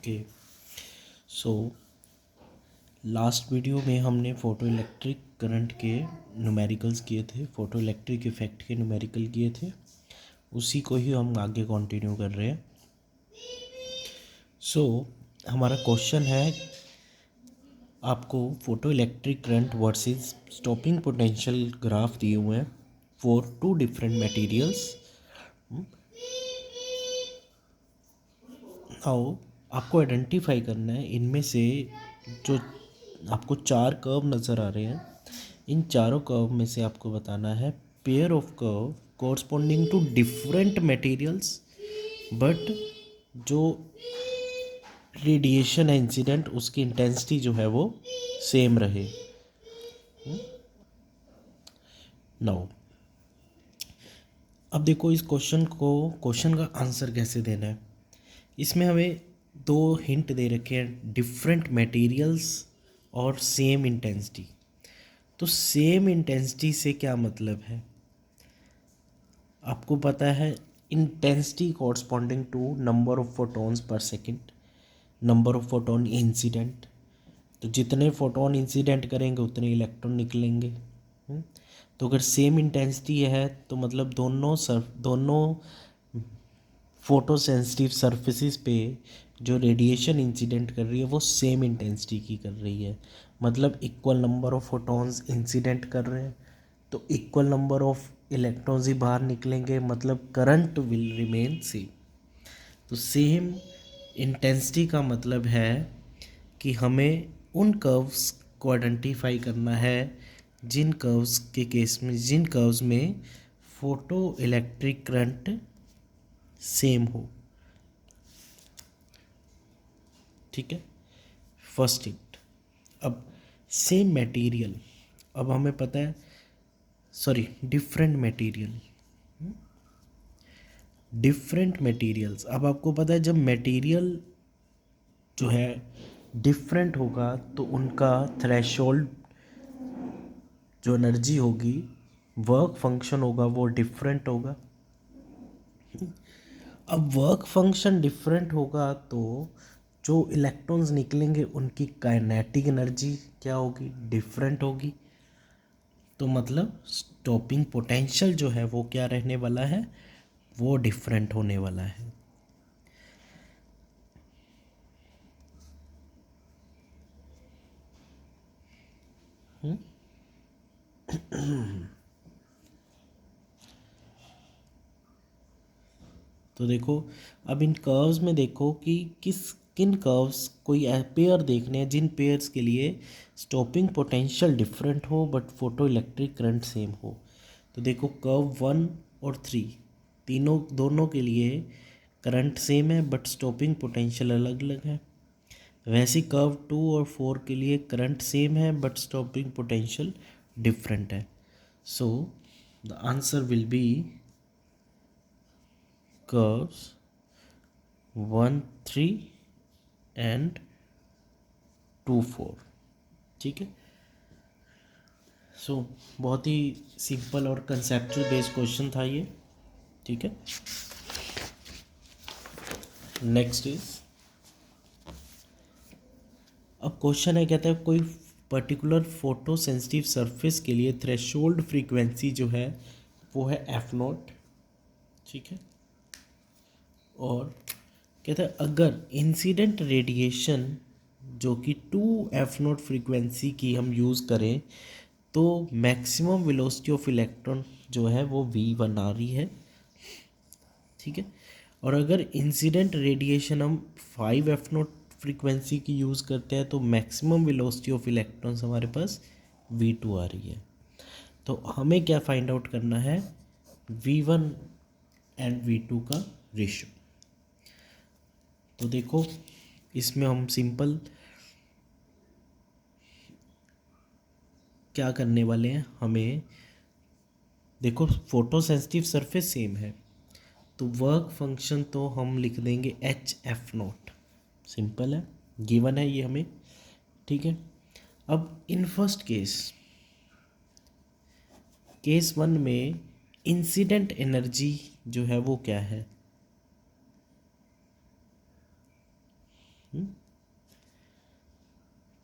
Okay, so last video में हमने photo electric current के न्यूमेरिकल्स किए थे, फोटो इलेक्ट्रिक इफ़ेक्ट के न्यूमेरिकल किए थे, उसी को ही हम आगे कंटिन्यू कर रहे हैं। सो हमारा क्वेश्चन है, आपको photo electric current versus stopping potential graph दिए हुए हैं for two different materials. Now आपको आइडेंटिफाई करना है इनमें से जो आपको चार कर्व नज़र आ रहे हैं, इन चारों कर्व में से आपको बताना है pair of curve corresponding to different materials but जो रेडिएशन है इंसिडेंट उसकी इंटेंसिटी जो है वो सेम रहे। नाउ अब देखो इस क्वेश्चन का आंसर कैसे देना है। इसमें हमें दो हिंट दे रखे हैं, डिफरेंट मटेरियल्स और सेम इंटेंसिटी। तो सेम इंटेंसिटी से क्या मतलब है, आपको पता है intensity corresponding to number of photons per second, number of photon incident. तो जितने फोटोन इंसिडेंट करेंगे उतने इलेक्ट्रॉन निकलेंगे। तो अगर सेम इंटेंसिटी है तो मतलब दोनों फोटो सेंसिटिव सरफेसेस पे जो रेडिएशन इंसिडेंट कर रही है वो सेम इंटेंसिटी की कर रही है, मतलब equal number of photons incident कर रहे हैं तो इक्वल नंबर ऑफ इलेक्ट्रॉन्स ही बाहर निकलेंगे, मतलब करंट विल रिमेन सेम। तो सेम इंटेंसिटी का मतलब है कि हमें उन कर्व्स को आइडेंटिफाई करना है जिन कर्व्स में फोटो इलेक्ट्रिक करंट सेम हो। ठीक है, फर्स्ट हिंट। अब सेम मटेरियल, अब हमें पता है, सॉरी डिफरेंट मटेरियल्स। अब आपको पता है जब मटेरियल जो है डिफरेंट होगा तो उनका थ्रेशोल्ड जो एनर्जी होगी, वर्क फंक्शन होगा, वो डिफरेंट होगा। अब वर्क फंक्शन डिफरेंट होगा तो जो इलेक्ट्रॉन्स निकलेंगे उनकी काइनेटिक एनर्जी क्या होगी, डिफरेंट होगी। तो मतलब स्टॉपिंग पोटेंशियल जो है वो क्या रहने वाला है, वो डिफरेंट होने वाला है। तो देखो अब इन कर्व्स में देखो कि किन कर्व्स कोई पेयर देखने हैं जिन पेयर्स के लिए स्टॉपिंग पोटेंशियल डिफरेंट हो but photo electric current same हो। तो देखो कर्व 1 और 3 दोनों के लिए करंट सेम है बट स्टॉपिंग पोटेंशियल अलग अलग है। वैसे कर्व 2 और 4 के लिए करंट सेम है बट स्टॉपिंग पोटेंशियल डिफरेंट है। So the answer will be curves 1, 3 and 2, 4। ठीक है, सो बहुत ही सिंपल और कंसेप्चुअल बेस्ड क्वेश्चन था ये। ठीक है, नेक्स्ट इज, अब क्वेश्चन है, कहता है कोई पर्टिकुलर फोटो सेंसिटिव सरफेस के लिए थ्रेशोल्ड फ्रीक्वेंसी जो है वो है F0। ठीक है, और कहता है अगर इंसिडेंट रेडिएशन जो कि 2F0 फ्रीक्वेंसी की हम यूज़ करें तो मैक्सिमम वेलोसिटी ऑफ इलेक्ट्रॉन जो है वो V1 आ रही है। ठीक है, और अगर इंसिडेंट रेडिएशन हम 5F0 फ्रीक्वेंसी की यूज़ करते हैं तो मैक्सिमम वेलोसिटी ऑफ इलेक्ट्रॉन्स हमारे पास V2 आ रही है। तो हमें क्या फाइंड आउट करना है, V1 एंड V2 का रेशियो। तो देखो इसमें हम सिंपल क्या करने वाले हैं, हमें देखो फोटो सेंसिटिव सरफेस सेम है तो वर्क फंक्शन तो हम लिख देंगे HF0, सिंपल है, गिवन है ये हमें। ठीक है, अब इन फर्स्ट केस 1 में इंसिडेंट एनर्जी जो है वो क्या है,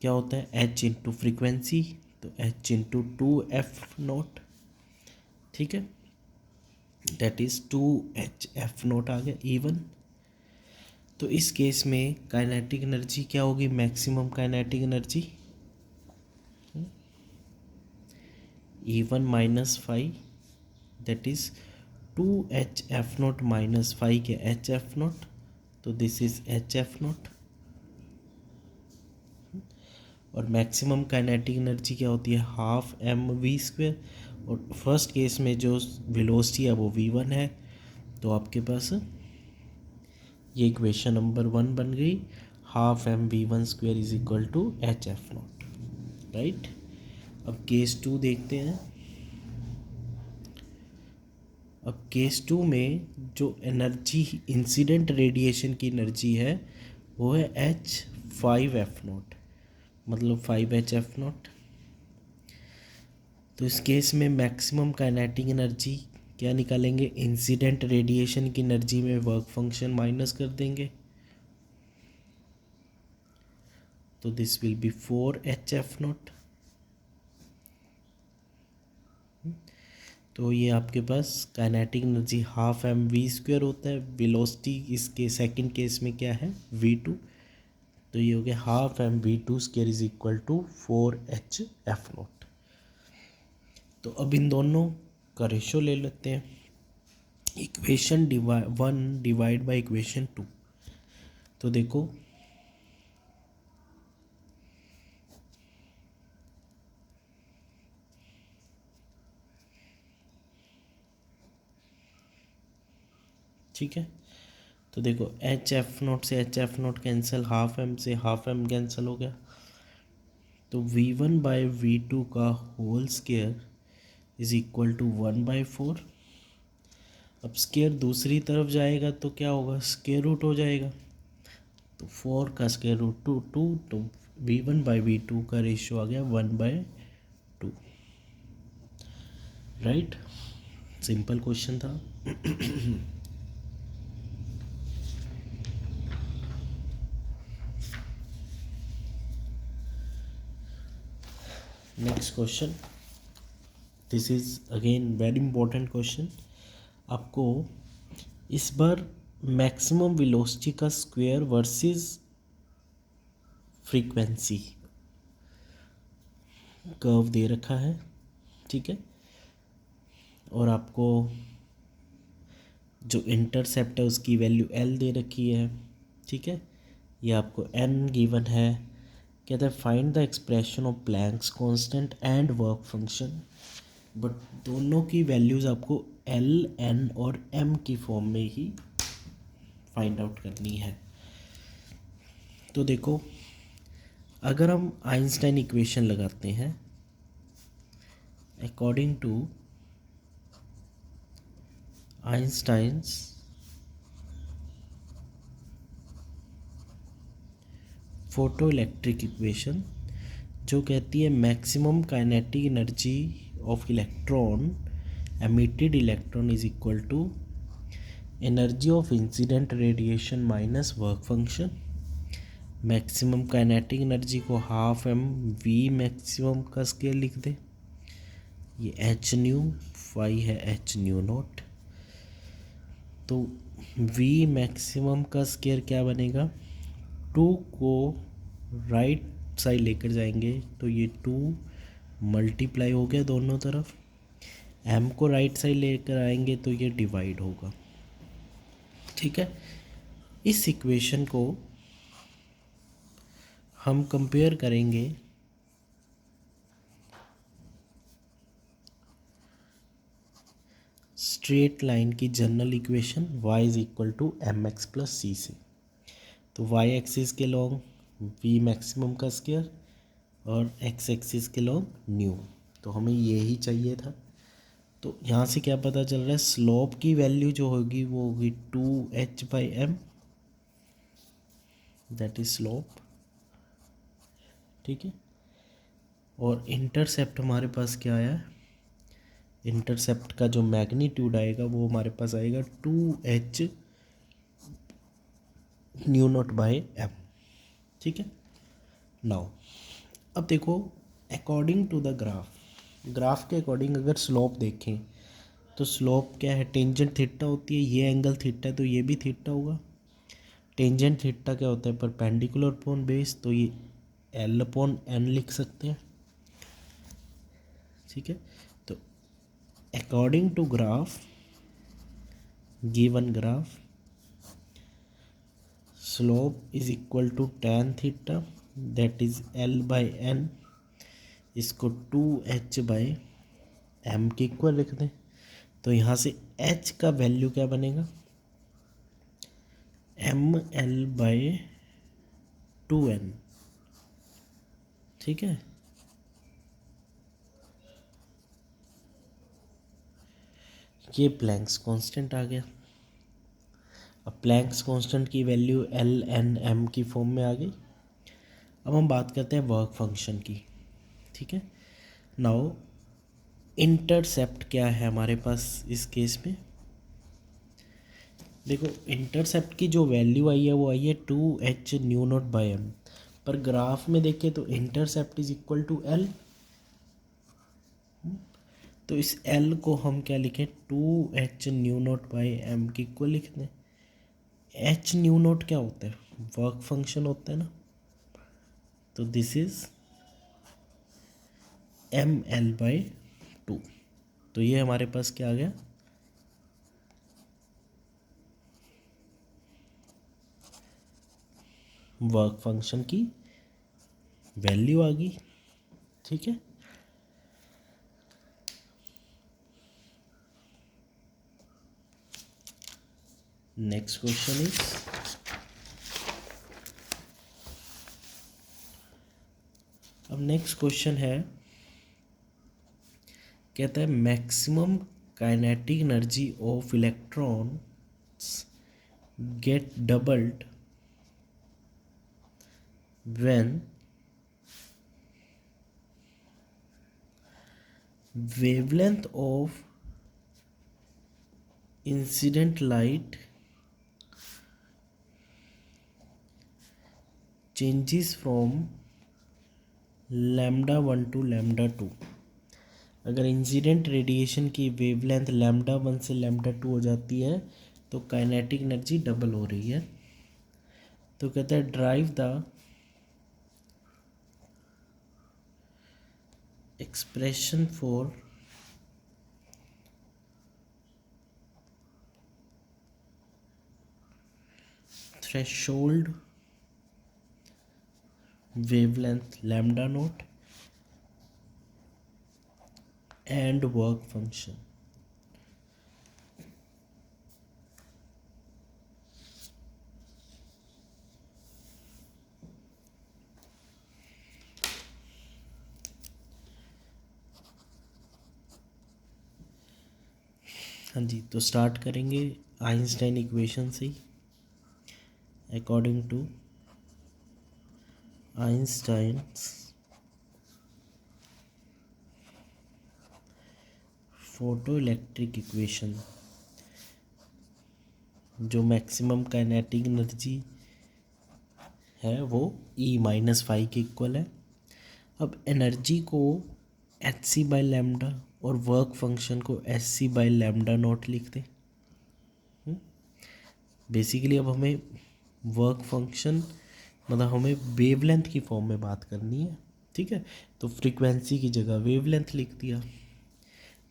क्या होता है एच इंटू फ्रीक्वेंसी, तो एच इंटू 2f0, ठीक है, दैट इज़ 2HF0 आ गया इवन। तो इस केस में काइनेटिक एनर्जी क्या होगी, maximum kinetic energy E1 minus 5, that is 2HF0 minus 5 के HF0, तो दिस इज HF0। और मैक्सिमम काइनेटिक एनर्जी क्या होती है, हाफ एम वी स्क्वेयर, और फर्स्ट केस में जो वेलोसिटी है वो v1 है, तो आपके पास ये इक्वेशन नंबर 1 बन गई, half m v1 square is equal to HF0, right. अब केस 2 देखते हैं। अब केस 2 में जो एनर्जी इंसिडेंट रेडिएशन की एनर्जी है वो है H5F0, मतलब 5HF0। तो इस केस में मैक्सिमम काइनेटिक एनर्जी क्या निकालेंगे, इंसिडेंट रेडिएशन की एनर्जी में वर्क फंक्शन माइनस कर देंगे, तो दिस विल बी 4HF0। तो ये आपके पास kinetic energy half m v square होता है, वेलोसिटी इसके सेकंड केस में क्या है v2, तो ये हो गया half m v2 square is equal to 4HF0। तो अब इन दोनों का रेशो ले लेते हैं, इक्वेशन 1 डिवाइड बाई इक्वेशन 2। तो देखो ठीक है, तो देखो HF0 से HF0 कैंसिल, हाफ एम से हाफ एम कैंसिल हो गया, तो v1 बाई v2 का whole square is equal to 1/4। अब स्क्वायर दूसरी तरफ जाएगा तो क्या होगा, स्क्वायर रूट हो जाएगा, तो 4 का स्क्वायर रूट 2, तो v1 बाई v2 का रेशियो आ गया 1/2, राइट। सिंपल क्वेश्चन था। Next question, this is again very important question. आपको इस बार मैक्सिमम वेलोसिटी का स्क्वायर वर्सेस फ्रीक्वेंसी कर्व दे रखा है, ठीक है, और आपको जो इंटरसेप्ट है उसकी वैल्यू l दे रखी है, ठीक है, ये आपको n गिवन है। कहते हैं find the expression of Planck's constant and work function, but दोनों की वैल्यूज़ आपको l n और m की फॉर्म में ही फाइंड आउट करनी है। तो देखो, अगर हम आइंस्टाइन इक्वेशन लगाते हैं, according to Einstein's photo electric equation, जो कहती है maximum kinetic energy of electron emitted electron is equal to energy of incident radiation minus work function. Maximum kinetic energy को हाफ एम वी मैक्सिमम का स्केल लिख दे, ये एच न्यू, फाई है एच न्यू नॉट, तो वी मैक्सिमम का square क्या बनेगा, 2 को राइट साइड लेकर जाएंगे तो ये 2 मल्टीप्लाई हो गया दोनों तरफ, m को राइट साइड लेकर आएंगे तो ये डिवाइड होगा, ठीक है। इस इक्वेशन को हम कंपेयर करेंगे स्ट्रेट लाइन की general equation y is equal to m x plus c से। तो y एक्सिस के लॉन्ग v मैक्सिमम का स्क्वायर और x एक्सिस के लॉन्ग न्यू, तो हमें यही चाहिए था। तो यहाँ से क्या पता चल रहा है, स्लोप की वैल्यू जो होगी वो होगी 2h/m, दैट इज स्लोप, ठीक है। और इंटरसेप्ट हमारे पास क्या आया, इंटरसेप्ट का जो मैग्नीट्यूड आएगा वो हमारे पास आएगा 2h new not bye m, ठीक है। नाउ अब देखो, अकॉर्डिंग टू द ग्राफ के अकॉर्डिंग अगर स्लोप देखें तो स्लोप क्या है, टेंजेंट थीटा होती है, ये एंगल थीटा है तो ये भी थीटा होगा। टेंजेंट थीटा क्या होता है, परपेंडिकुलर अपॉन बेस, तो ये एल अपॉन एन लिख सकते हैं। ठीक है, तो according to graph, given graph, slope is equal to tan theta, that is l by n, इसको 2h/m के इक्वल लिख दें। तो यहाँ से h का वैल्यू क्या बनेगा, ml/2n। ठीक है, ये प्लैंक्स कांस्टेंट आ गया। अब प्लैंक्स कांस्टेंट की वैल्यू एल एन एम की फॉर्म में आ गई। अब हम बात करते हैं वर्क फंक्शन की। ठीक है, नाउ इंटरसेप्ट क्या है हमारे पास इस केस में, देखो इंटरसेप्ट की जो वैल्यू आई है वो आई है 2h/m, पर ग्राफ में देखें तो intercept is equal to l. तो इस एल को हम क्या लिखें, 2h/m के इक्वल लिख दें। h/0 क्या होता है, वर्क फंक्शन होता है ना, तो दिस इज ml/2। तो ये हमारे पास क्या आ गया, वर्क फंक्शन की वैल्यू आ गई। ठीक है, नेक्स्ट क्वेश्चन इज, अब नेक्स्ट क्वेश्चन है, कहता है maximum kinetic energy of electrons get doubled when wavelength of incident light changes from λ1 to λ2। अगर इंसिडेंट रेडिएशन की वेवलेंथ λ1 से λ2 हो जाती है तो काइनेटिक एनर्जी डबल हो रही है। तो कहता है derive the expression for threshold wavelength λ0 and work function. हाँ जी, तो स्टार्ट करेंगे आइंस्टाइन इक्वेशन से। According to Einstein's photo electric equation, जो मैक्सिमम काइनेटिक एनर्जी है वो E-5 के इक्वल है। अब एनर्जी को hc/λ और वर्क फंक्शन को hc/λ0 लिख दें। बेसिकली अब हमें वर्क फंक्शन मतलब हमें वेवलेंथ की फॉर्म में बात करनी है। ठीक है, तो फ्रीक्वेंसी की जगह वेवलेंथ लिख दिया।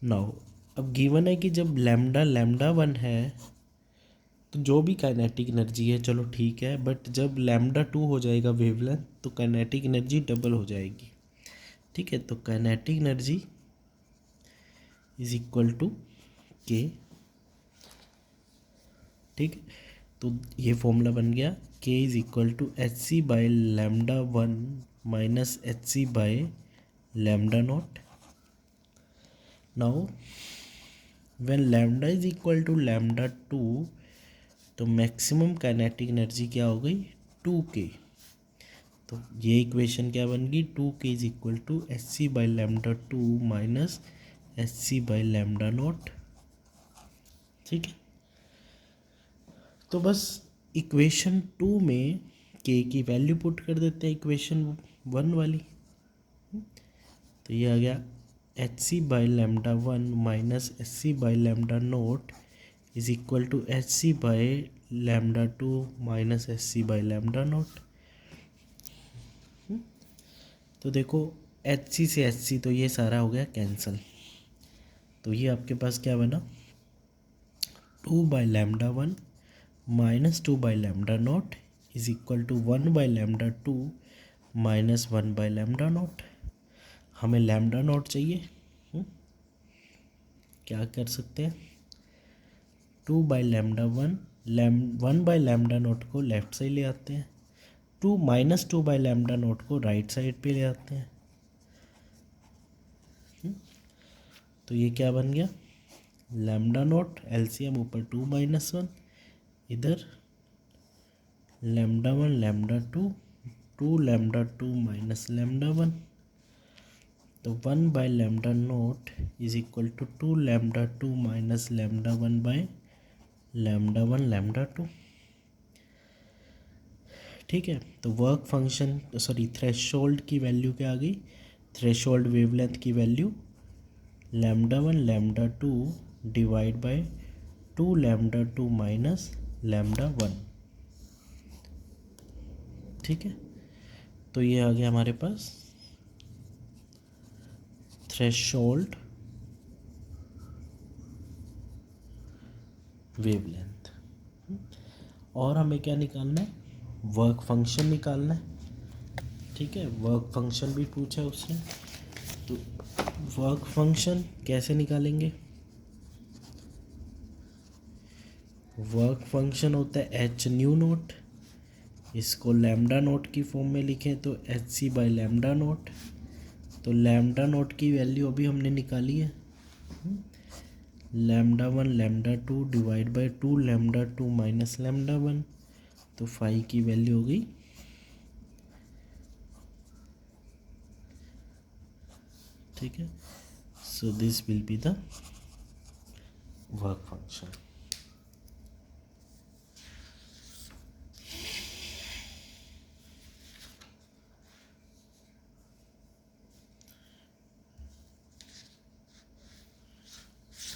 नाउ अब गिवन है कि जब λ1 है तो जो भी काइनेटिक एनर्जी है चलो ठीक है, बट जब λ2 हो जाएगा वेवलेंथ तो काइनेटिक एनर्जी डबल हो जाएगी। ठीक है, तो kinetic energy is equal to K. ठीक है, तो ये फॉर्मूला बन गया K is equal to hc/λ1 minus hc/λ0। Now when lambda is equal to λ2 तो मैक्सिमम काइनेटिक एनर्जी क्या हो गई, 2k। तो ये इक्वेशन क्या बन गई, 2k is equal to hc/λ2 minus hc/λ0। ठीक है, तो बस इक्वेशन 2 में के की वैल्यू पुट कर देते हैं इक्वेशन 1 वाली। तो ये आ गया h C by lambda 1 minus h C by lambda naught is equal to H C by lambda 2 minus h C by lambda naught. तो देखो एच सी से एच सी तो ये सारा हो गया कैंसिल। तो ये आपके पास क्या बना, 2 by lambda 1 minus 2 by lambda naught is equal to 1 by lambda 2 minus 1 by lambda naught. हमें लैम्डा नोट चाहिए। क्या कर सकते हैं, 2 by lambda 1 by lambda naught को लेफ्ट साइड ले आते हैं, 2 माइनस 2 बाई लैम्डा नोट को राइट साइड पे ले आते हैं। तो ये क्या बन गया, लैम्डा नोट एलसीएम ऊपर 2 माइनस 1, इधर lambda 1 lambda 2, 2 lambda 2 minus lambda 1। तो 1 by lambda naught is equal to 2 lambda 2 minus lambda 1 by lambda 1 lambda 2। ठीक है, तो वर्क फंक्शन थ्रेशोल्ड की वैल्यू क्या आ गई, थ्रेशोल्ड वेवलेंथ की value lambda 1 lambda 2 divide by 2 lambda 2 minus lambda 1। ठीक है, तो ये आ गया हमारे पास थ्रेशोल्ड वेवलेंथ। और हमें क्या निकालना है, वर्क फंक्शन निकालना है। ठीक है, वर्क फंक्शन भी पूछा है उसने, तो वर्क फंक्शन कैसे निकालेंगे, वर्क फंक्शन होता है एच न्यू नोट, इसको लैम्डा नोट की फॉर्म में लिखें तो H C by lambda naught. तो लैम्डा नोट की वैल्यू अभी हमने निकाली है, lambda 1 lambda 2 divide by 2 lambda 2 minus lambda 1। तो फाई की वैल्यू हो गई, ठीक है। So this will be the work function.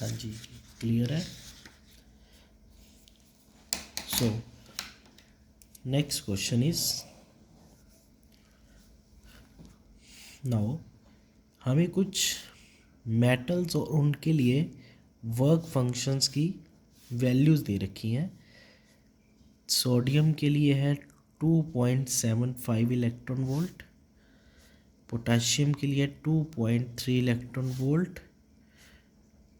हाँ जी, क्लियर है। So next question is, now हमें कुछ मेटल्स और उनके लिए वर्क फंक्शंस की वैल्यूज़ दे रखी हैं। सोडियम के लिए है 2.75 इलेक्ट्रॉन वोल्ट, पोटाशियम के लिए 2.3 इलेक्ट्रॉन वोल्ट,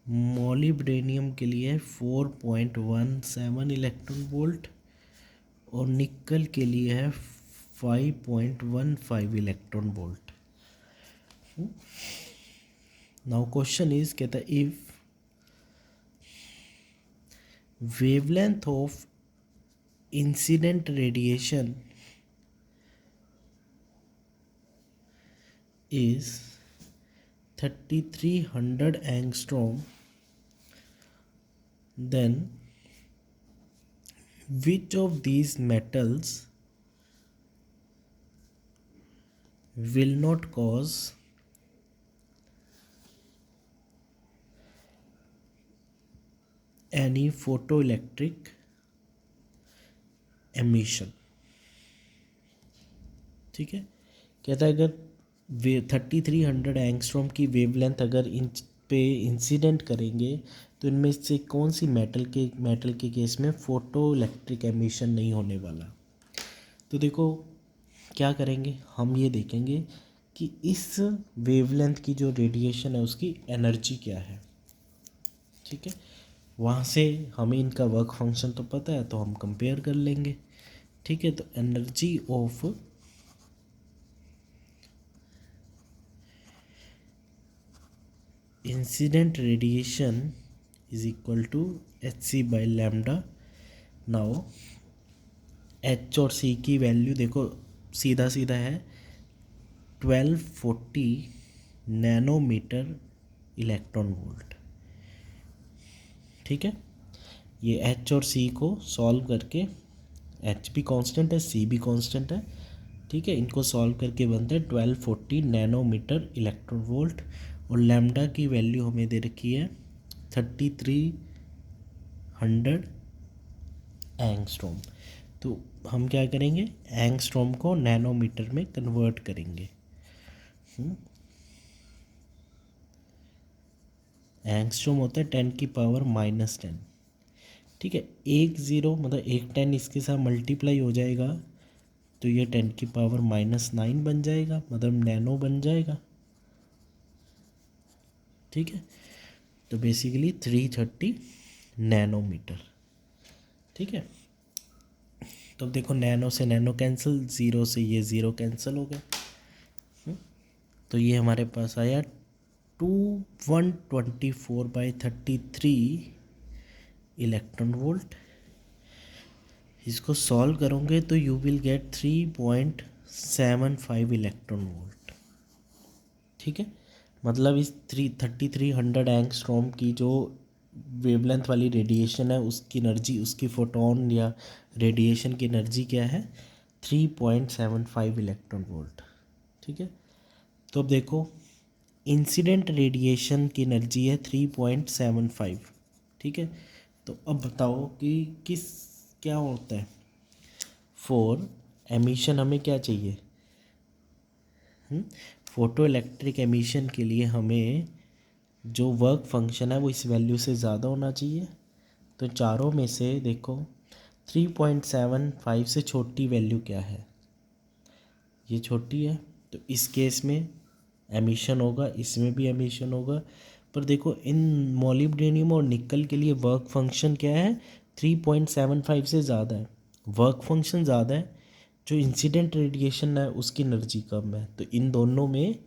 मोलिब्डेनियम के लिए 4.17 इलेक्ट्रॉन वोल्ट और निकल के लिए है 5.15 electron volt. Now question is, कहता है if wavelength of incident radiation is 3300 angstrom, then which of these metals will not cause any photoelectric emission। ठीक है, कहता है अगर 3300 एंगस्ट्रॉम की वेवलेंथ अगर इंच पे इंसिडेंट करेंगे तो इनमें से कौन सी मेटल के केस में फोटो इलेक्ट्रिक एमिशन नहीं होने वाला। तो देखो क्या करेंगे, हम ये देखेंगे कि इस वेवलेंथ की जो रेडिएशन है उसकी एनर्जी क्या है। ठीक है, वहाँ से हमें इनका वर्क फंक्शन तो पता है तो हम कंपेयर कर लेंगे। ठीक है, तो energy of incident radiation is equal to H C by lambda. Now H और सी की वैल्यू देखो सीधा सीधा है 1240 नैनोमीटर इलेक्ट्रॉन वोल्ट। ठीक है, ये एच और सी को सॉल्व करके एच भी कांस्टेंट है, सी भी कांस्टेंट है, ठीक है। इनको सॉल्व करके बनते हैं 1240 नैनोमीटर इलेक्ट्रॉन वोल्ट, और लैम्डा की वैल्यू हमें दे रखी है 3300 एंगस्ट्रॉम। तो हम क्या करेंगे, एंगस्ट्रॉम को नैनोमीटर में कन्वर्ट करेंगे। एंगस्ट्रॉम होता है 10⁻⁻10, ठीक है। एक ज़ीरो मतलब एक 10 इसके साथ मल्टीप्लाई हो जाएगा तो ये 10⁻⁻9 बन जाएगा, मतलब नैनो बन जाएगा, ठीक है। तो बेसिकली 330 नैनोमीटर, ठीक है। तो अब देखो नैनो से नैनो कैंसिल, ज़ीरो से ये ज़ीरो कैंसिल हो गया। तो ये हमारे पास आया 124/33 इलेक्ट्रॉन वोल्ट। इसको सॉल्व करोगे तो you will get 3.75 electron volt, ठीक है। मतलब इस 3300 एंगस्ट्रॉम की जो वेवलेंथ वाली रेडिएशन है उसकी एनर्जी, उसकी फोटोन या रेडिएशन की एनर्जी क्या है, 3.75 इलेक्ट्रॉन वोल्ट, ठीक है। तो अब देखो इंसिडेंट रेडिएशन की एनर्जी है 3.75, ठीक है। तो अब बताओ कि किस क्या होता है, फॉर एमिशन हमें क्या चाहिए, फोटो इलेक्ट्रिक एमिशन के लिए हमें जो वर्क फंक्शन है वो इस वैल्यू से ज़्यादा होना चाहिए। तो चारों में से देखो 3.75 से छोटी वैल्यू क्या है, ये छोटी है, तो इस केस में एमिशन होगा, इसमें भी एमिशन होगा। पर देखो इन मोलिब्डेनियम और निकल के लिए वर्क फंक्शन क्या है, 3.75 से ज़्यादा है, वर्क फंक्शन ज़्यादा है, जो इंसिडेंट रेडिएशन है उसकी एनर्जी कम है, तो इन दोनों में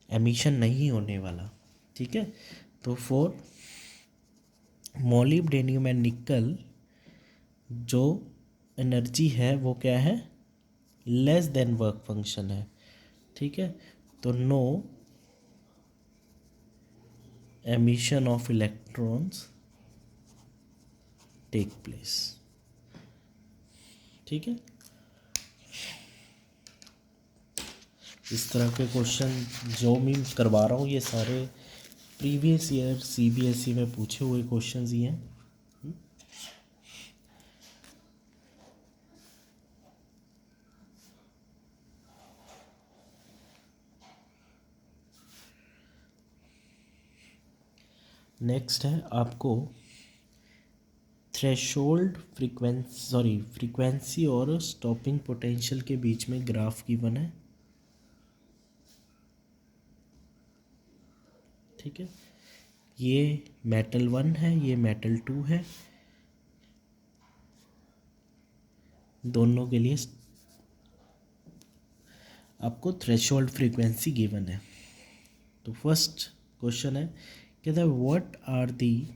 एमिशन नहीं होने वाला, ठीक है। तो फॉर मोलिब्डेनियम एंड निकल जो एनर्जी है वो क्या है, लेस देन वर्क फंक्शन है, ठीक है। तो no emission of electrons take place, ठीक है। इस तरह के क्वेश्चन जो मैं करवा रहा हूँ ये सारे प्रीवियस ईयर सीबीएसई में पूछे हुए क्वेश्चंस ही हैं। नेक्स्ट है आपको थ्रेशोल्ड फ्रीक्वेंसी और स्टॉपिंग पोटेंशियल के बीच में ग्राफ गिवन है, ठीक है। ये मेटल 1 है, ये मेटल 2 है, दोनों के लिए आपको थ्रेशोल्ड फ्रीक्वेंसी गिवन है। तो फर्स्ट क्वेश्चन है कहता है what are the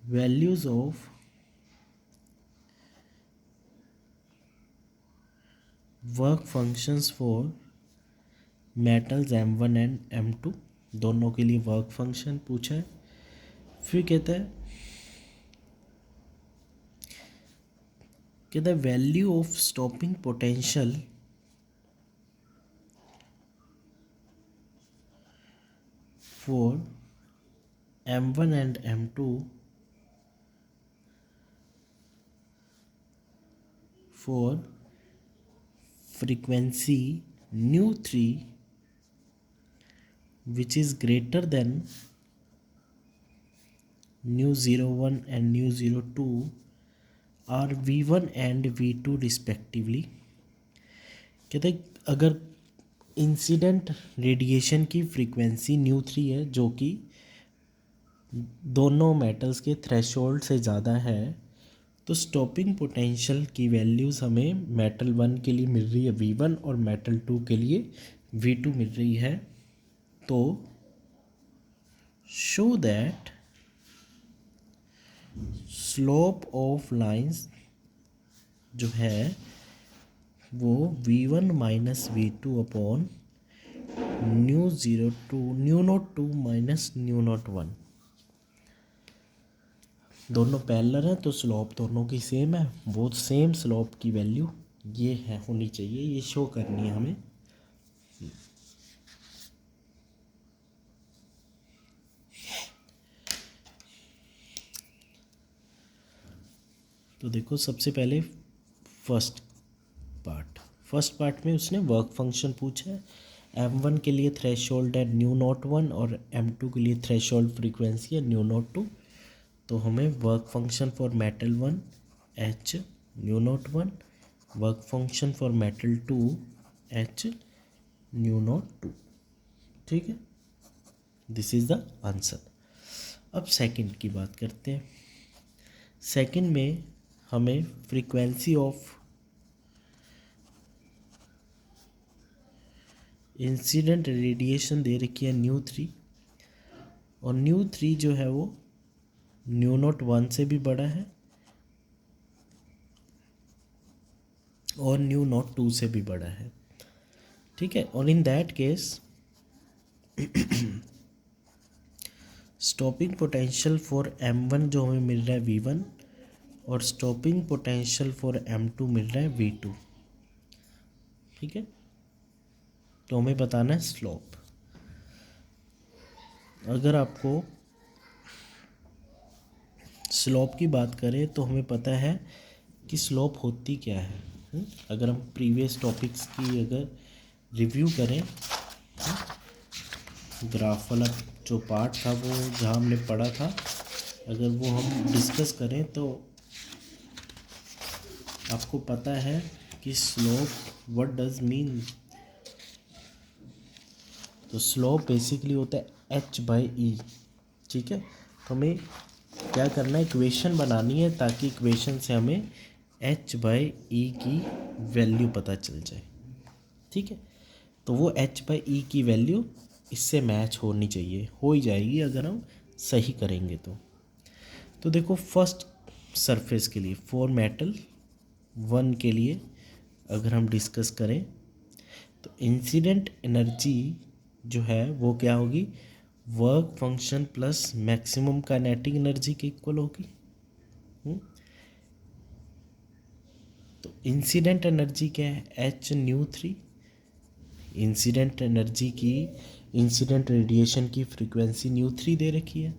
values of work functions for metals M1 and M2, दोनों के लिए वर्क फंक्शन पूछा है। फिर कहता है value of stopping potential for M1 and M2 for frequency nu3 which is greater than nu01 and nu02 are V1 and V2 respectively। कहते हैं अगर इंसिडेंट रेडिएशन की फ्रीक्वेंसी nu3 है जो कि दोनों मेटल्स के थ्रेशोल्ड से ज़्यादा है, तो स्टॉपिंग पोटेंशियल की वैल्यूज़ हमें मेटल 1 के लिए मिल रही है V1 और मेटल 2 के लिए V2 मिल रही है। तो show that slope of lines जो है वो V1 minus V2 upon nu02 nu02 minus nu01, दोनों पैरेलल हैं तो स्लोप दोनों की सेम है, वो सेम स्लोप की वैल्यू ये है होनी चाहिए, ये शो करनी है हमें। तो देखो सबसे पहले फर्स्ट पार्ट में उसने वर्क फंक्शन पूछा है। M1 के लिए थ्रेशोल्ड है न्यू नॉट 1 और M2 के लिए थ्रेशोल्ड फ्रीक्वेंसी है न्यू नॉट 2। तो हमें work function for metal 1 H nu naught 1, work function for metal 2 H nu not 2। ठीक है, दिस इज़ द आंसर। अब सेकंड की बात करते हैं। सेकंड में हमें फ्रीक्वेंसी ऑफ इंसिडेंट रेडिएशन दे रखी है न्यू 3, और न्यू 3 जो है वो न्यू नॉट 1 से भी बड़ा है और न्यू नॉट 2 से भी बड़ा है। ठीक है, और in that case stopping potential for M1 जो हमें मिल रहा है V1 और स्टॉपिंग पोटेंशियल फॉर M2 मिल रहा है V2। ठीक है, तो हमें बताना है स्लोप। अगर आपको स्लोप की बात करें तो हमें पता है कि स्लोप होती क्या है। अगर हम प्रीवियस टॉपिक्स की अगर रिव्यू करें, ग्राफ वाला जो पार्ट था वो जहाँ हमने पढ़ा था, अगर वो हम डिस्कस करें तो आपको पता है कि स्लोप व्हाट डज मीन। तो स्लोप बेसिकली होता है h/e। ठीक है, तो हमें क्या करना है, इक्वेशन बनानी है ताकि इक्वेशन से हमें h/e की वैल्यू पता चल जाए। ठीक है, तो वो h/e की वैल्यू इससे मैच होनी चाहिए, हो ही जाएगी अगर हम सही करेंगे तो देखो फर्स्ट सरफेस के लिए फॉर मेटल 1 के लिए अगर हम डिस्कस करें तो इंसिडेंट एनर्जी जो है वो क्या होगी, work function plus maximum kinetic energy के इक्वल होगी। तो इंसिडेंट एनर्जी क्या है, H न्यू 3। इंसिडेंट एनर्जी की, इंसिडेंट रेडिएशन की फ्रीक्वेंसी न्यू 3 दे रखी है,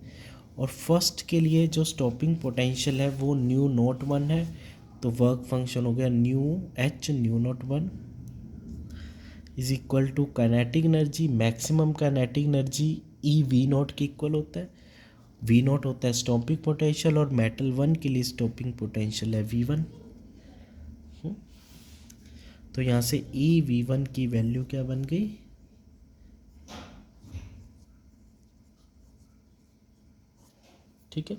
और फर्स्ट के लिए जो स्टॉपिंग पोटेंशियल है वो न्यू नॉट 1 है। तो वर्क फंक्शन हो गया nu H nu naught 1 is equal to kinetic energy, maximum kinetic energy E V naught के इक्वल होता है। वी नॉट होता है स्टॉपिंग पोटेंशियल, और मेटल 1 के लिए स्टॉपिंग पोटेंशियल है V1। तो यहाँ से ई V1 की वैल्यू क्या बन गई, ठीक है,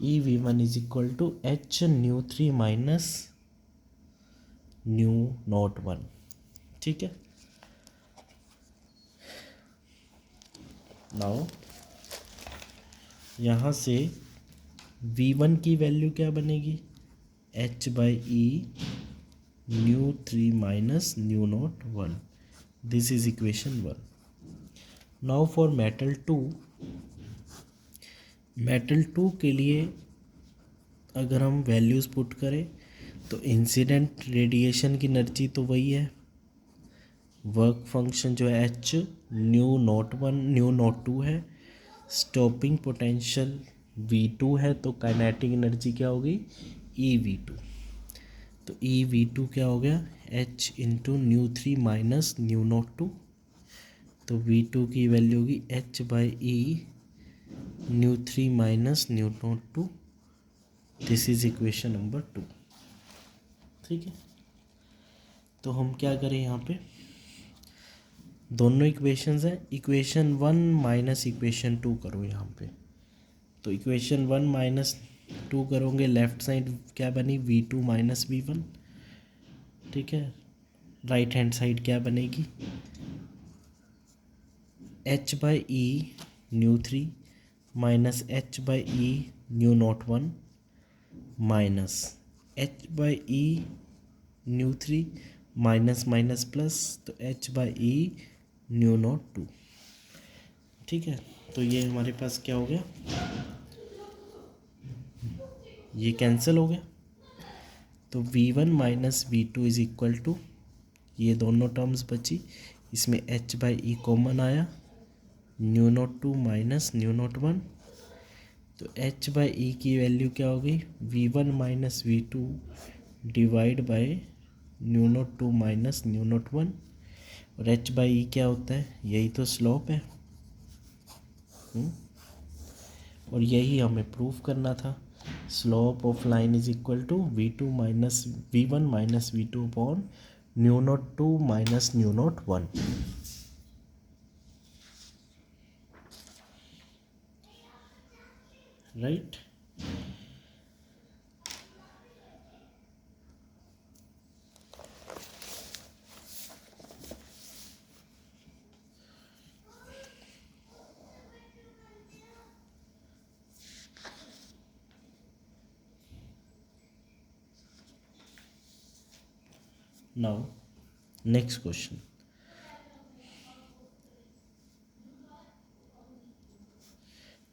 E V1 is equal to H nu 3 minus nu naught 1। ठीक है, नाउ यहाँ से V1 की वैल्यू क्या बनेगी, h/e new 3 minus nu naught 1। This is equation 1। Now for metal 2 के लिए अगर हम वैल्यूज़ पुट करें तो इंसिडेंट रेडिएशन की एनर्जी तो वही है, वर्क फंक्शन जो है H nu naught 1 new not 2 है, स्टॉपिंग पोटेंशियल V2 है, तो काइनेटिक एनर्जी क्या होगी, EV2। तो EV2 क्या हो गया, H into new 3 minus nu not 2। तो V2 की वैल्यू होगी h/e new 3 minus nu not 2। This is equation number 2। ठीक है, तो हम क्या करें, यहाँ पे दोनों इक्वेशंस हैं, इक्वेशन 1 माइनस इक्वेशन 2 करो यहाँ पे। तो इक्वेशन 1 माइनस 2 करोगे, लेफ्ट साइड क्या बनी, V2 माइनस V1। ठीक है, राइट हैंड साइड क्या बनेगी, h/e new 3 minus h/e new naught 1 minus h/e new 3 minus minus plus, तो h/e न्यू नॉट 2। ठीक है, तो ये हमारे पास क्या हो गया, ये कैंसिल हो गया, तो V1 minus V2 is equal to, ये दोनों टर्म्स बची, इसमें h बाई ई कॉमन आया, nu naught two minus nu naught one, तो h बाई ई की वैल्यू क्या हो गई, V1 minus V2 divide by nu naught two minus nu naught one, और h बाई ई क्या होता है, यही तो स्लोप है। और यही हमें प्रूव करना था, slope of line is equal to V2 minus V1 minus V2 upon nu naught two minus nu naught one. Right, now next question.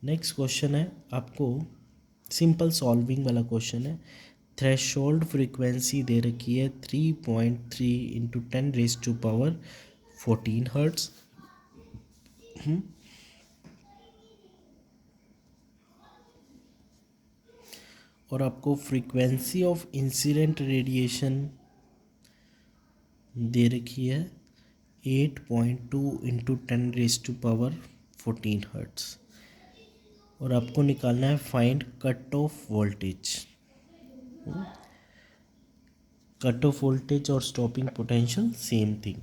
Next question है आपको सिंपल सॉल्विंग वाला क्वेश्चन है। थ्रेशोल्ड फ्रीक्वेंसी दे रखी है 3.3 into 10⁻14 hertz, और आपको frequency of incident radiation दे रखी है 8.2 इंटू 10⁻14 हर्ट्स, और आपको निकालना है find cut off voltage. Cut off voltage और stopping potential same thing.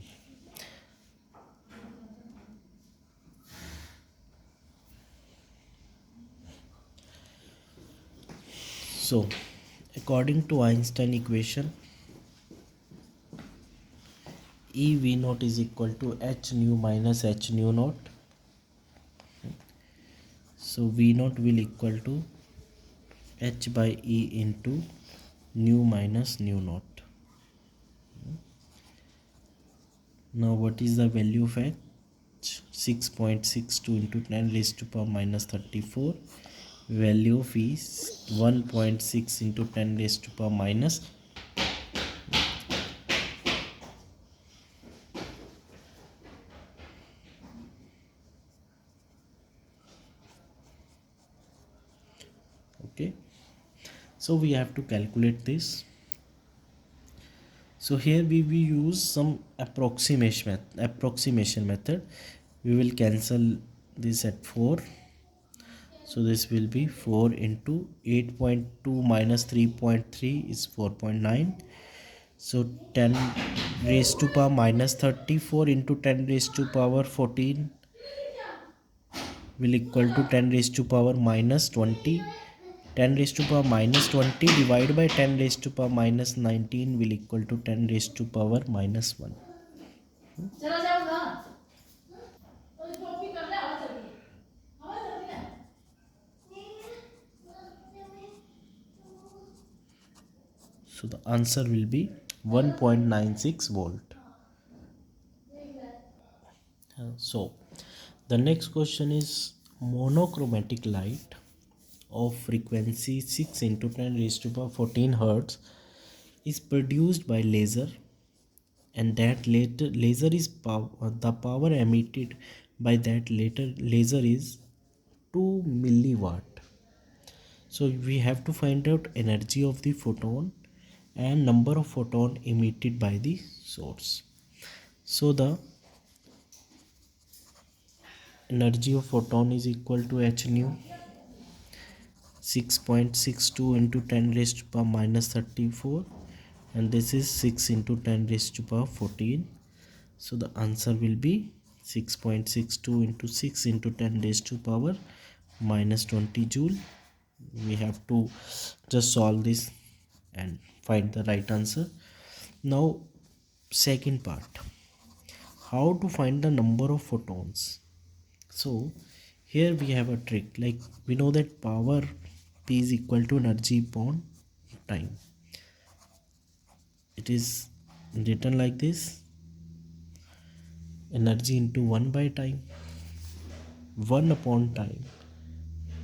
So, according to Einstein equation, E V naught is equal to h nu minus h nu naught. So V naught will equal to h by E into nu minus nu naught. Now what is the value of h? 6.62 into 10 raised to power minus 34. Value of E is 1.6 into 10 raised to power minus. Okay, so we have to calculate this. So here we will use some approximation method. We will cancel this at 4. So this will be 4 into 8.2 minus 3.3 is 4.9. So 10 raised to power minus 34 into 10 raised to power 14 will equal to 10 raised to power minus 20. 10 raised to power minus 20 divided by 10 raised to power minus 19 will equal to 10 raised to power minus 1. So the answer will be 1.96 volt. So the next question is monochromatic light of frequency 6 into 10 raised to power 14 hertz is produced by laser, and that laser is the power emitted by that laser is 2 milliwatt. So we have to find out energy of the photon and number of photon emitted by the source. So the energy of photon is equal to h nu, 6.62 into 10 raised to power minus 34, and this is 6 into 10 raised to power 14. So the answer will be 6.62 into 6 into 10 raised to power minus 20 joule. We have to just solve this and find the right answer. Now second part, how to find the number of photons. So here we have a trick, like we know that power P is equal to energy upon time. It is written like this: energy into 1 by time, 1 upon time,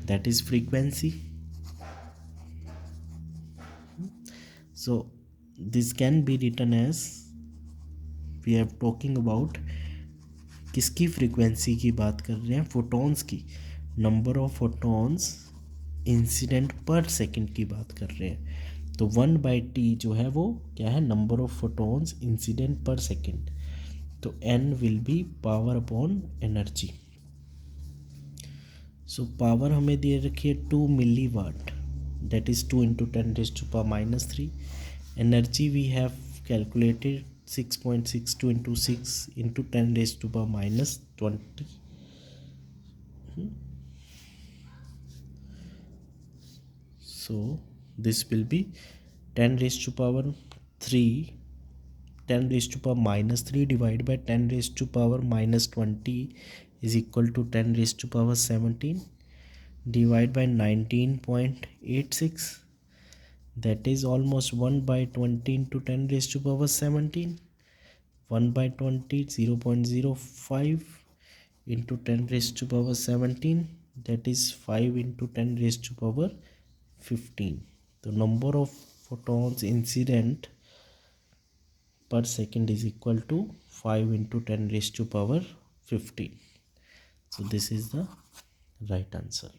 that is frequency, So this can be written as, we are talking about, किसकी frequency की बात कर रहे हैं, photons की, number of photons incident per second की बात कर रहे हैं। तो 1/t जो है वो क्या है, number of photons incident per second. तो n will be power upon energy. So power हमें दे रखी है 2 milli watt, that is 2 into 10⁻³ energy we have calculated 6.62 into 6 into 10⁻⁻20। So this will be 10⁻³ 10⁻³ divided by 10⁻⁻20 is equal to 10⁻17 divided by 19.86, that is almost 1/20 into 10⁻17, 1/20 0.05 into 10⁻17, that is 5 into 10⁻15. The number of photons incident per second is equal to 5 into 10⁻15. So this is the right answer.